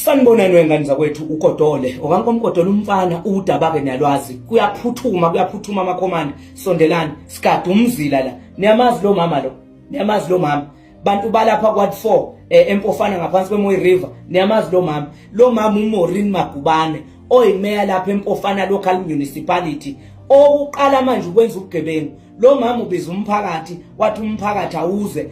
Sanibonani wengane zakwethu uKodole okankomkodole umfana udabake niyalwazi kuyaphuthuma amakhomanda sondelani sigada umzila la niyamazi lo mama bantu balapha kwathi4 empofana ngaphansi kweMoyi River niyamazi lo mama uMaureen Magubane oyimeya lapha empofana local municipality oqala manje ukwenza ubugebengu. Lo mama ubiza umphakathi wathi umphakathi awuze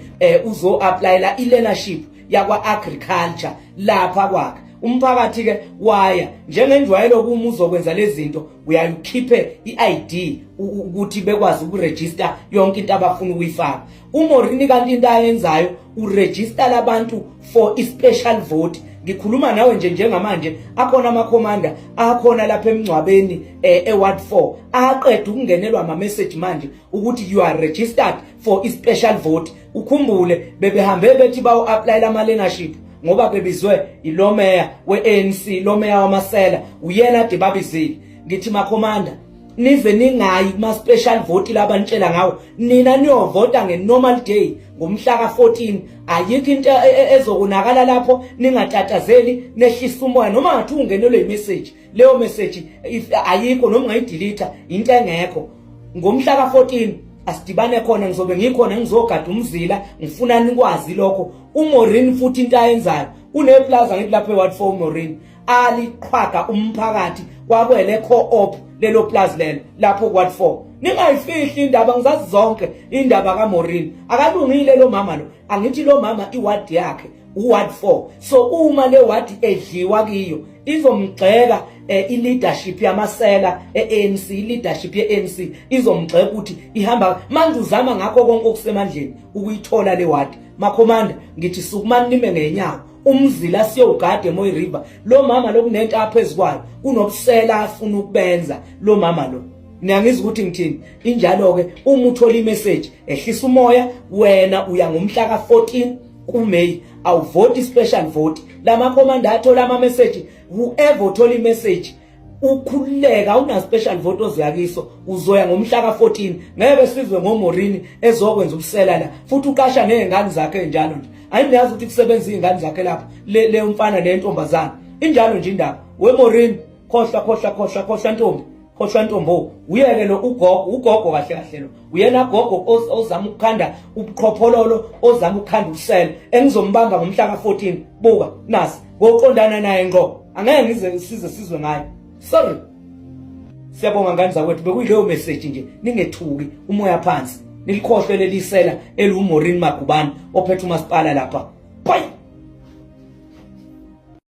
uzo applyela i-learnership yakwa agriculture lapha kwakhe. Umphakathi ke waya njengenjwayelo kuma uzokwenza lezi zinto uyayikhiphe iID ukuthi bekwazi ukuregister yonke into abafuna ukuyifaka. uMaureen kanti into ayenzayo uregister labantu for i-special vote. Ngikhuluma nawe njengamanje akhona amakhomanda akhona lapha emncwabeni eWard 4 aqeda ukungenelwa ama message manje ukuthi you are registered for i-special vote. Ukhumbule bebehambe bethi bawo applyela ama learnership ngoba bebizwe ilo meya weANC lo meya wamasela uyena debabizile. Ngithi makhomanda nive ningayi kuma special vote labantshela ngawo nina niyovota ngenormal day ngomhla ka14 ayikho into ezokunakala lapho ningatatazeli nehlisa umoya noma ngathi ungenelwe imessage leyo message ayikho noma ungayidelete into engekho ngomhla ka14 asidibane khona ngizobe ngikhona ngizogada umzila ngifuna nikwazi lokho. uMaureen futhi into ayenzayo uneplaza ngithi lapha eWard 4 uMaureen aliqhwaga umphakathi kwakwele co-op lelo plaza lelo lapho kwathi 4 ningayifihli indaba ngizazi zonke indaba kaMaureen akalungile lo mama lo. Angithi lo mama iward yakhe uward 4 so uma le ward edliwa kiyo izomgxeka i-leadership yamasela eANC i-leadership yeANC izomgxeka ukuthi ihamba manje uzama ngakho konke okusemandleni ukuyithola le ward. Makhomanda ngithi sukumani nime ngenyawo umzila siyogada eMoyi River. Lo mama lokunento aphezukwayo unobusela afuna ukubenza lo mama lo. Niyangizwa ukuthi ngithini injalo ke uma uthola imessage ehlisa umoya wena uya ngomhla ka14 kuMay awuvoti special vote. Lama khomanda athola ama message whoever uthola imessage ukhululeka una special vote oziyakiso uzoya ngomhla ka14 ngeke sizwe ngoMaureen ezokwenza ubusela la futhi uqasha nezingane zakhe njalo nje. Ayiniyazi ukuthi kusebenza izingane zakhe lapha le umfana nentombazana injalo nje indaba. weMaureen khohlwa ntombi khohlwa ntombo uyeke lo ugogo kahle lo uyena gogo ozama ukukhanda ubuqhophololo ozama ukukhanda usela engizombamba ngomhla ka14 buka nasi ngoqondana naye ngqo angeke ngize sizwe ngayo. Sorry. Siyabonga ngane zakwethu bekuyileyo message nje ningethuki umoya phansi nilikhohlwe lelisela eluMaureen Magubane ophethe umasipala lapha. Bye.